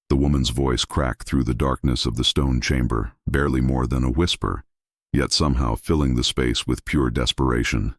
The woman's voice cracked through the darkness of the stone chamber, barely more than a whisper, yet somehow filling the space with pure desperation.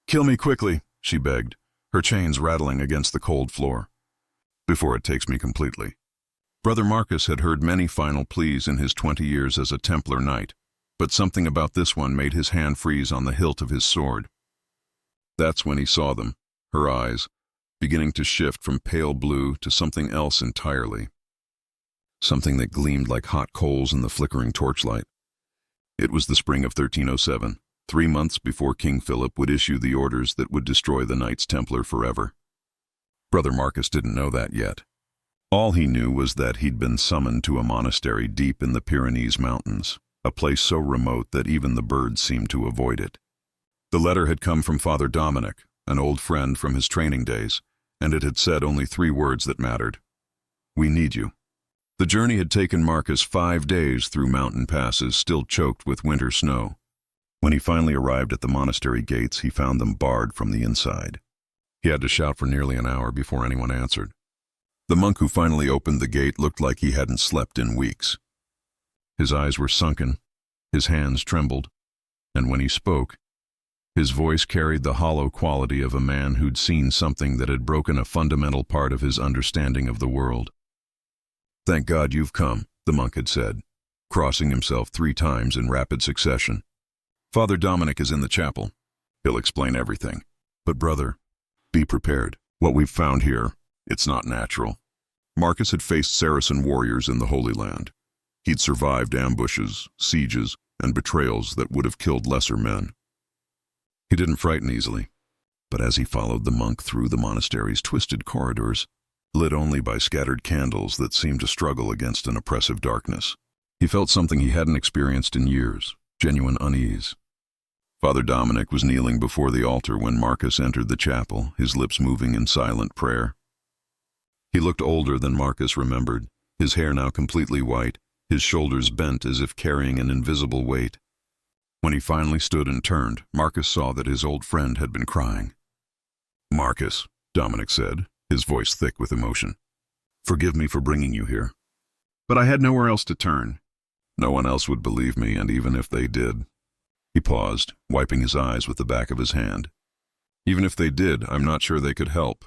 "Kill me quickly," she begged, her chains rattling against the cold floor. "Before it takes me completely." Brother Marcus had heard many final pleas in his 20 years as a Templar knight, but something about this one made his hand freeze on the hilt of his sword. That's when he saw them, her eyes, beginning to shift from pale blue to something else entirely. Something that gleamed like hot coals in the flickering torchlight. It was the spring of 1307, 3 months before King Philip would issue the orders that would destroy the Knights Templar forever. Brother Marcus didn't know that yet. All he knew was that he'd been summoned to a monastery deep in the Pyrenees Mountains, a place so remote that even the birds seemed to avoid it. The letter had come from Father Dominic, an old friend from his training days, and it had said only 3 words that mattered. "We need you." The journey had taken Marcus 5 days through mountain passes still choked with winter snow. When he finally arrived at the monastery gates, he found them barred from the inside. He had to shout for nearly an hour before anyone answered. The monk who finally opened the gate looked like he hadn't slept in weeks. His eyes were sunken, his hands trembled, and when he spoke, his voice carried the hollow quality of a man who'd seen something that had broken a fundamental part of his understanding of the world. "Thank God you've come," the monk had said, crossing himself 3 times in rapid succession. "Father Dominic is in the chapel. He'll explain everything. But brother, be prepared. What we've found here, it's not natural." Marcus had faced Saracen warriors in the Holy Land. He'd survived ambushes, sieges, and betrayals that would have killed lesser men. He didn't frighten easily, but as he followed the monk through the monastery's twisted corridors, lit only by scattered candles that seemed to struggle against an oppressive darkness, he felt something he hadn't experienced in years, genuine unease. Father Dominic was kneeling before the altar when Marcus entered the chapel, his lips moving in silent prayer. He looked older than Marcus remembered, his hair now completely white, his shoulders bent as if carrying an invisible weight. When he finally stood and turned, Marcus saw that his old friend had been crying. "Marcus," Dominic said, his voice thick with emotion, "forgive me for bringing you here. But I had nowhere else to turn. No one else would believe me, and even if they did..." He paused, wiping his eyes with the back of his hand. "Even if they did, I'm not sure they could help."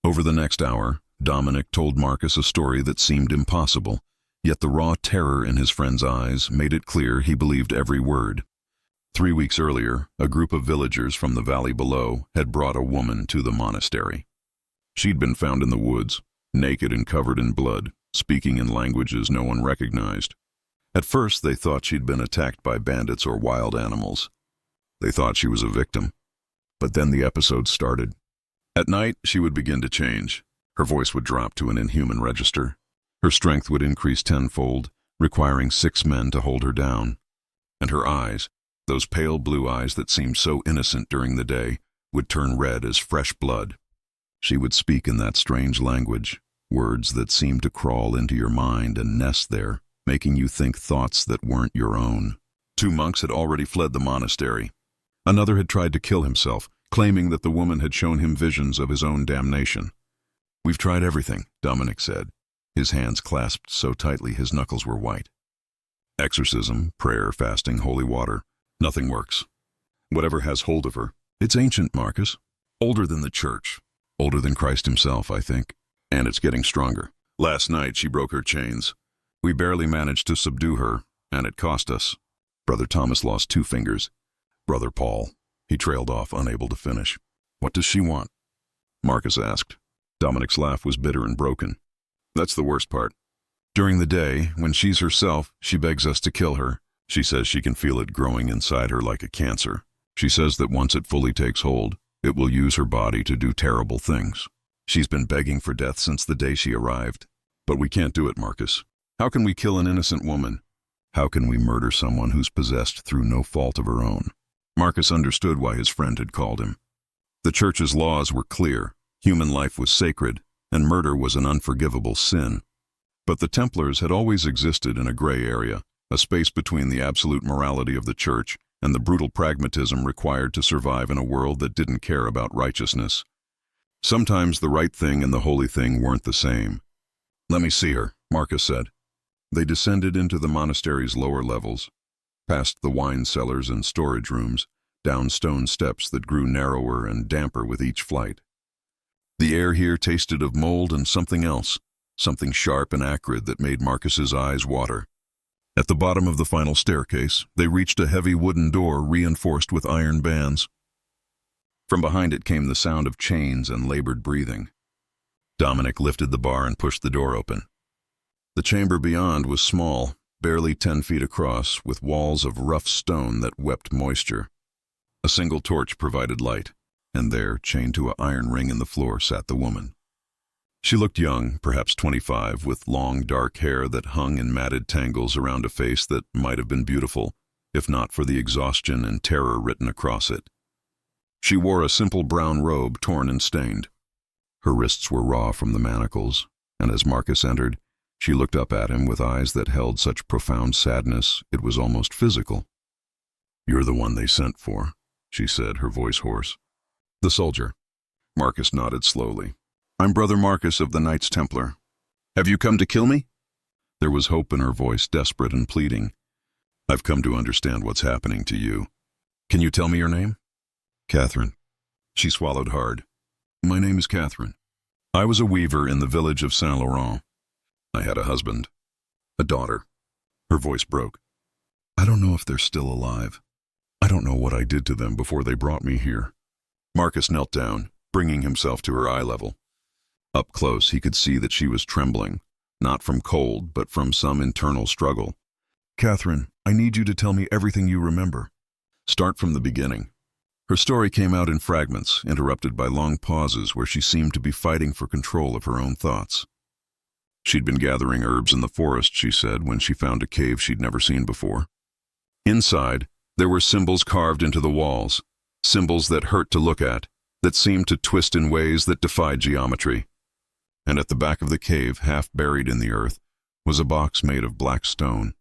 Over the next hour, Dominic told Marcus a story that seemed impossible, yet the raw terror in his friend's eyes made it clear he believed every word. 3 weeks earlier, a group of villagers from the valley below had brought a woman to the monastery. She'd been found in the woods, naked and covered in blood, speaking in languages no one recognized. At first, they thought she'd been attacked by bandits or wild animals. They thought she was a victim. But then the episode started. At night, she would begin to change. Her voice would drop to an inhuman register. Her strength would increase tenfold, requiring 6 men to hold her down. And her eyes, those pale blue eyes that seemed so innocent during the day, would turn red as fresh blood. She would speak in that strange language, words that seemed to crawl into your mind and nest there, making you think thoughts that weren't your own. 2 monks had already fled the monastery. Another had tried to kill himself, claiming that the woman had shown him visions of his own damnation. "We've tried everything," Dominic said, his hands clasped so tightly his knuckles were white. "Exorcism, prayer, fasting, holy water. Nothing works. Whatever has hold of her, it's ancient, Marcus. Older than the church. Older than Christ himself, I think. And it's getting stronger. Last night she broke her chains. We barely managed to subdue her, and it cost us." Brother Thomas lost 2 fingers. "Brother Paul," he trailed off, unable to finish. "What does she want?" Marcus asked. Dominic's laugh was bitter and broken. "That's the worst part. During the day, when she's herself, she begs us to kill her. She says she can feel it growing inside her like a cancer. She says that once it fully takes hold, it will use her body to do terrible things. She's been begging for death since the day she arrived. But we can't do it, Marcus. How can we kill an innocent woman? How can we murder someone who's possessed through no fault of her own?" Marcus understood why his friend had called him. The church's laws were clear. Human life was sacred, and murder was an unforgivable sin. But the Templars had always existed in a gray area, a space between the absolute morality of the church and the brutal pragmatism required to survive in a world that didn't care about righteousness. Sometimes the right thing and the holy thing weren't the same. Let me see her, Marcus said. They descended into the monastery's lower levels, past the wine cellars and storage rooms, down stone steps that grew narrower and damper with each flight. The air here tasted of mold and something else, something sharp and acrid that made Marcus's eyes water. At the bottom of the final staircase, they reached a heavy wooden door reinforced with iron bands. From behind it came the sound of chains and labored breathing. Dominic lifted the bar and pushed the door open. The chamber beyond was small, barely 10 feet across, with walls of rough stone that wept moisture. A single torch provided light, and there, chained to an iron ring in the floor, sat the woman. She looked young, perhaps 25, with long dark hair that hung in matted tangles around a face that might have been beautiful, if not for the exhaustion and terror written across it. She wore a simple brown robe, torn and stained. Her wrists were raw from the manacles, and as Marcus entered, she looked up at him with eyes that held such profound sadness it was almost physical. "You're the one they sent for," she said, her voice hoarse. "The soldier." Marcus nodded slowly. "I'm Brother Marcus of the Knights Templar. Have you come to kill me?" There was hope in her voice, desperate and pleading. "I've come to understand what's happening to you. Can you tell me your name?" "Catherine." She swallowed hard. "My name is Catherine. I was a weaver in the village of Saint-Laurent. I had a husband, a daughter." Her voice broke. "I don't know if they're still alive. I don't know what I did to them before they brought me here." Marcus knelt down, bringing himself to her eye level. Up close, he could see that she was trembling, not from cold, but from some internal struggle. "Catherine, I need you to tell me everything you remember. Start from the beginning." Her story came out in fragments, interrupted by long pauses where she seemed to be fighting for control of her own thoughts. She'd been gathering herbs in the forest, she said, when she found a cave she'd never seen before. Inside, there were symbols carved into the walls, symbols that hurt to look at, that seemed to twist in ways that defied geometry. And at the back of the cave, half buried in the earth, was a box made of black stone.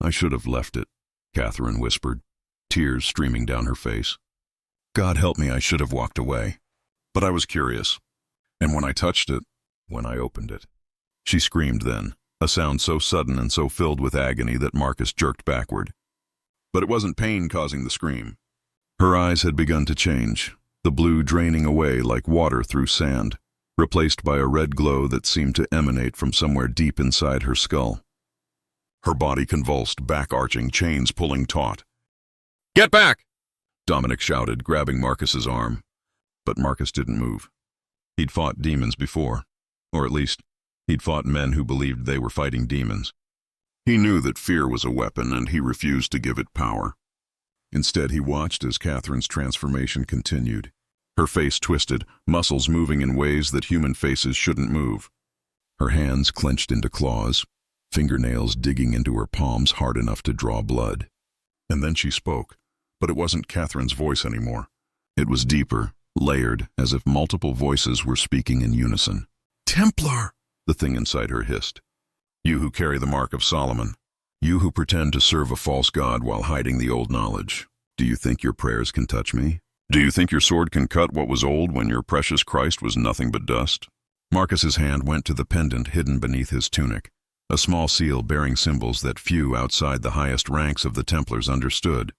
"I should have left it," Catherine whispered, tears streaming down her face. "God help me, I should have walked away. But I was curious. And when I touched it, when I opened it." She screamed then, a sound so sudden and so filled with agony that Marcus jerked backward. But it wasn't pain causing the scream. Her eyes had begun to change, the blue draining away like water through sand, replaced by a red glow that seemed to emanate from somewhere deep inside her skull. Her body convulsed, back-arching, chains pulling taut. "Get back!" Dominic shouted, grabbing Marcus's arm. But Marcus didn't move. He'd fought demons before, or at least, he'd fought men who believed they were fighting demons. He knew that fear was a weapon, and he refused to give it power. Instead, he watched as Catherine's transformation continued. Her face twisted, muscles moving in ways that human faces shouldn't move. Her hands clenched into claws, fingernails digging into her palms hard enough to draw blood. And then she spoke, but it wasn't Catherine's voice anymore. It was deeper, layered, as if multiple voices were speaking in unison. "Templar!" the thing inside her hissed. "You who carry the mark of Solomon. You who pretend to serve a false god while hiding the old knowledge. Do you think your prayers can touch me? Do you think your sword can cut what was old when your precious Christ was nothing but dust?" Marcus's hand went to the pendant hidden beneath his tunic, a small seal bearing symbols that few outside the highest ranks of the Templars understood.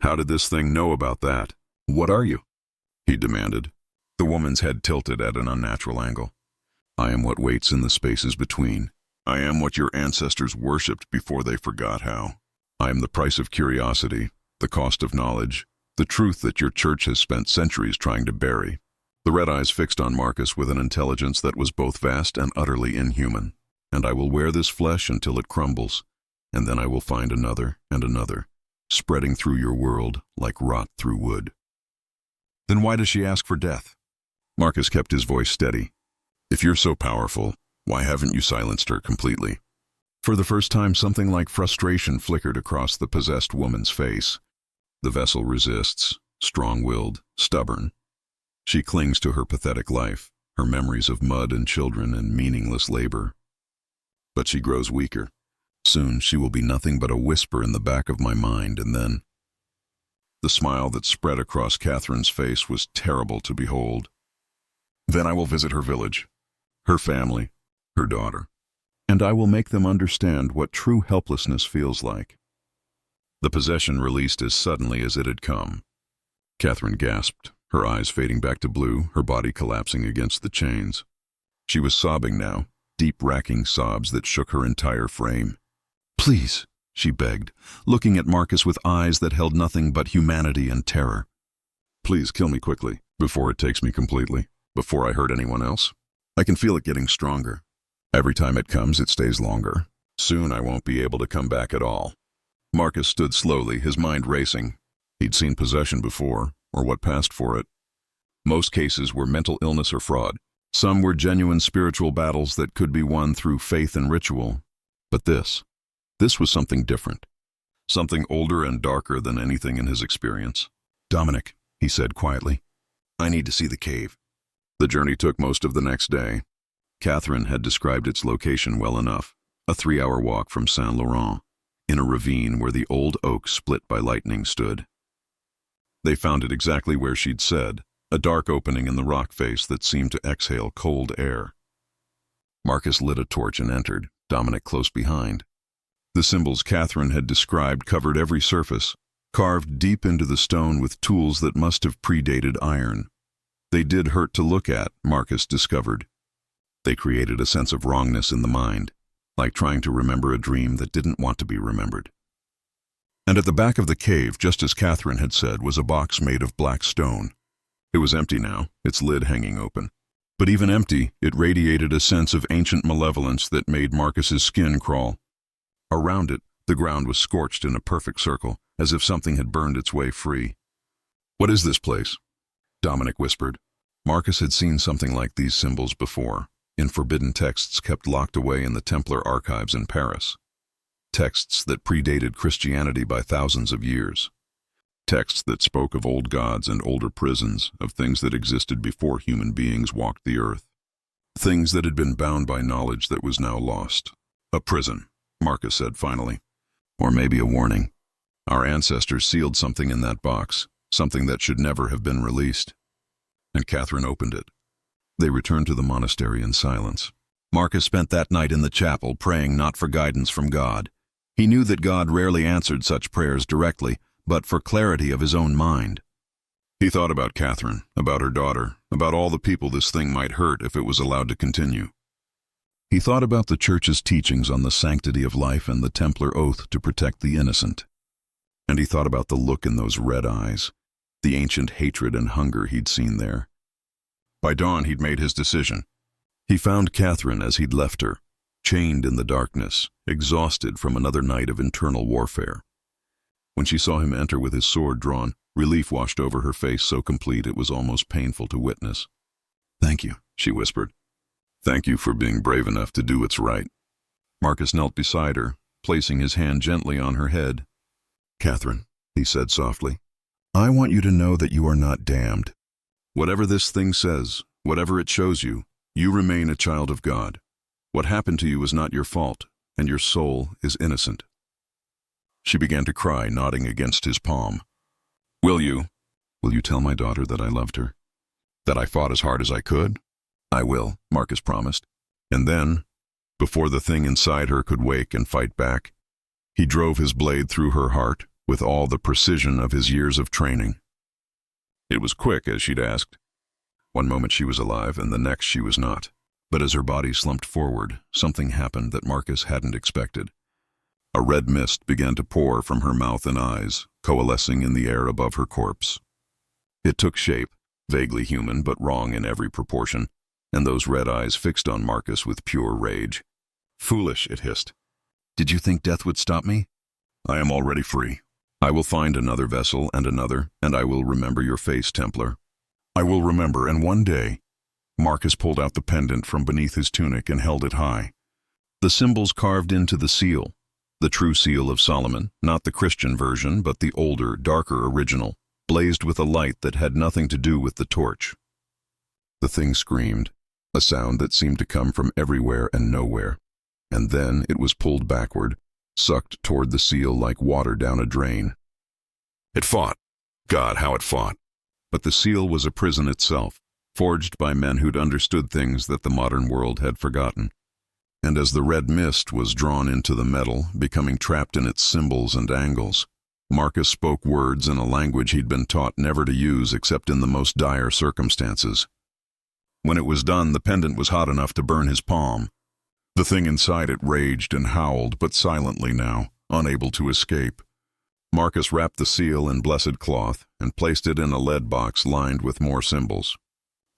"How did this thing know about that? What are you?" he demanded. The woman's head tilted at an unnatural angle. "I am what waits in the spaces between. I am what your ancestors worshipped before they forgot how. I am the price of curiosity, the cost of knowledge, the truth that your church has spent centuries trying to bury." The red eyes fixed on Marcus with an intelligence that was both vast and utterly inhuman. "And I will wear this flesh until it crumbles, and then I will find another and another, spreading through your world like rot through wood." "Then why does she ask for death?" Marcus kept his voice steady. "If you're so powerful, why haven't you silenced her completely?" For the first time, something like frustration flickered across the possessed woman's face. The vessel resists, strong-willed, stubborn. She clings to her pathetic life, her memories of mud and children and meaningless labor. But she grows weaker. Soon she will be nothing but a whisper in the back of my mind, and then... The smile that spread across Catherine's face was terrible to behold. "Then I will visit her village, her family, her daughter. and I will make them understand what true helplessness feels like." The possession released as suddenly as it had come. Catherine gasped, her eyes fading back to blue, her body collapsing against the chains. She was sobbing now, deep racking sobs that shook her entire frame. "Please," she begged, looking at Marcus with eyes that held nothing but humanity and terror. "Please kill me quickly, before it takes me completely, before I hurt anyone else. I can feel it getting stronger. Every time it comes, it stays longer. Soon I won't be able to come back at all." Marcus stood slowly, his mind racing. He'd seen possession before, or what passed for it. Most cases were mental illness or fraud. Some were genuine spiritual battles that could be won through faith and ritual. But this was something different. Something older and darker than anything in his experience. "Dominic," he said quietly, "I need to see the cave." The journey took most of the next day. Catherine had described its location well enough. A 3-hour walk from Saint Laurent, in a ravine where the old oak split by lightning stood. They found it exactly where she'd said, a dark opening in the rock face that seemed to exhale cold air. Marcus lit a torch and entered, Dominic close behind. The symbols Catherine had described covered every surface, carved deep into the stone with tools that must have predated iron. They did hurt to look at, Marcus discovered. They created a sense of wrongness in the mind, like trying to remember a dream that didn't want to be remembered. And at the back of the cave, just as Catherine had said, was a box made of black stone. It was empty now, its lid hanging open. But even empty, it radiated a sense of ancient malevolence that made Marcus's skin crawl. Around it, the ground was scorched in a perfect circle, as if something had burned its way free. "What is this place?" Dominic whispered. Marcus had seen something like these symbols before, in forbidden texts kept locked away in the Templar archives in Paris. Texts that predated Christianity by thousands of years. Texts that spoke of old gods and older prisons, of things that existed before human beings walked the earth. Things that had been bound by knowledge that was now lost. "A prison," Marcus said finally. "Or maybe a warning. Our ancestors sealed something in that box, something that should never have been released." And Catherine opened it. They returned to the monastery in silence. Marcus spent that night in the chapel praying not for guidance from God. He knew that God rarely answered such prayers directly, but for clarity of his own mind. He thought about Catherine, about her daughter, about all the people this thing might hurt if it was allowed to continue. He thought about the Church's teachings on the sanctity of life and the Templar oath to protect the innocent. And he thought about the look in those red eyes, the ancient hatred and hunger he'd seen there. By dawn, he'd made his decision. He found Catherine as he'd left her, chained in the darkness, exhausted from another night of internal warfare. When she saw him enter with his sword drawn, relief washed over her face so complete it was almost painful to witness. "Thank you," she whispered. "Thank you for being brave enough to do what's right." Marcus knelt beside her, placing his hand gently on her head. "Catherine," he said softly, "I want you to know that you are not damned. Whatever this thing says, whatever it shows you, you remain a child of God. What happened to you is not your fault, and your soul is innocent." She began to cry, nodding against his palm. Will you tell my daughter that I loved her? That I fought as hard as I could?" "I will," Marcus promised. And then, before the thing inside her could wake and fight back, he drove his blade through her heart with all the precision of his years of training. It was quick, as she'd asked. One moment she was alive, and the next she was not. But as her body slumped forward, something happened that Marcus hadn't expected. A red mist began to pour from her mouth and eyes, coalescing in the air above her corpse. It took shape, vaguely human but wrong in every proportion, and those red eyes fixed on Marcus with pure rage. "Foolish," it hissed. "Did you think death would stop me? I am already free. I will find another vessel and another, and I will remember your face, Templar. I will remember, and one day—" Marcus pulled out the pendant from beneath his tunic and held it high. The symbols carved into the seal, the true seal of Solomon, not the Christian version, but the older, darker original, blazed with a light that had nothing to do with the torch. The thing screamed, a sound that seemed to come from everywhere and nowhere, and then it was pulled backward, sucked toward the seal like water down a drain. It fought. God, how it fought. But the seal was a prison itself, forged by men who'd understood things that the modern world had forgotten. And as the red mist was drawn into the metal, becoming trapped in its symbols and angles, Marcus spoke words in a language he'd been taught never to use except in the most dire circumstances. When it was done, the pendant was hot enough to burn his palm. The thing inside it raged and howled, but silently now, unable to escape. Marcus wrapped the seal in blessed cloth and placed it in a lead box lined with more symbols.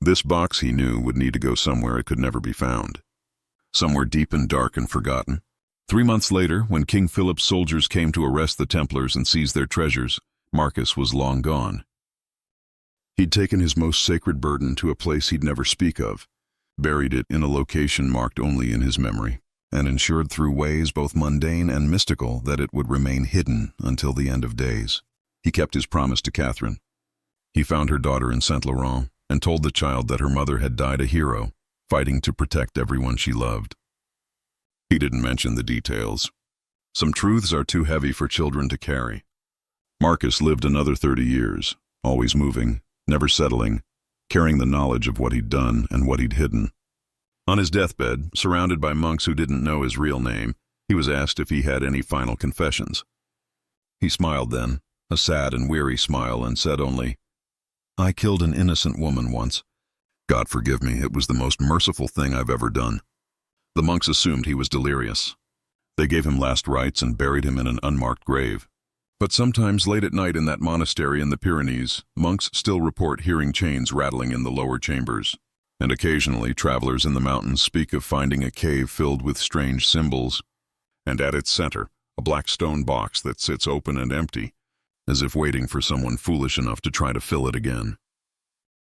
This box, he knew, would need to go somewhere it could never be found. Somewhere deep and dark and forgotten. 3 months later, when King Philip's soldiers came to arrest the Templars and seize their treasures, Marcus was long gone. He'd taken his most sacred burden to a place he'd never speak of, buried it in a location marked only in his memory, and ensured through ways both mundane and mystical that it would remain hidden until the end of days. He kept his promise to Catherine. He found her daughter in Saint Laurent and told the child that her mother had died a hero, fighting to protect everyone she loved. He didn't mention the details. Some truths are too heavy for children to carry. Marcus lived another 30 years, always moving, never settling, carrying the knowledge of what he'd done and what he'd hidden. On his deathbed, surrounded by monks who didn't know his real name, he was asked if he had any final confessions. He smiled then, a sad and weary smile, and said only, "I killed an innocent woman once. God forgive me, it was the most merciful thing I've ever done." The monks assumed he was delirious. They gave him last rites and buried him in an unmarked grave. But sometimes late at night in that monastery in the Pyrenees, monks still report hearing chains rattling in the lower chambers. And occasionally travelers in the mountains speak of finding a cave filled with strange symbols, and at its center, a black stone box that sits open and empty, as if waiting for someone foolish enough to try to fill it again.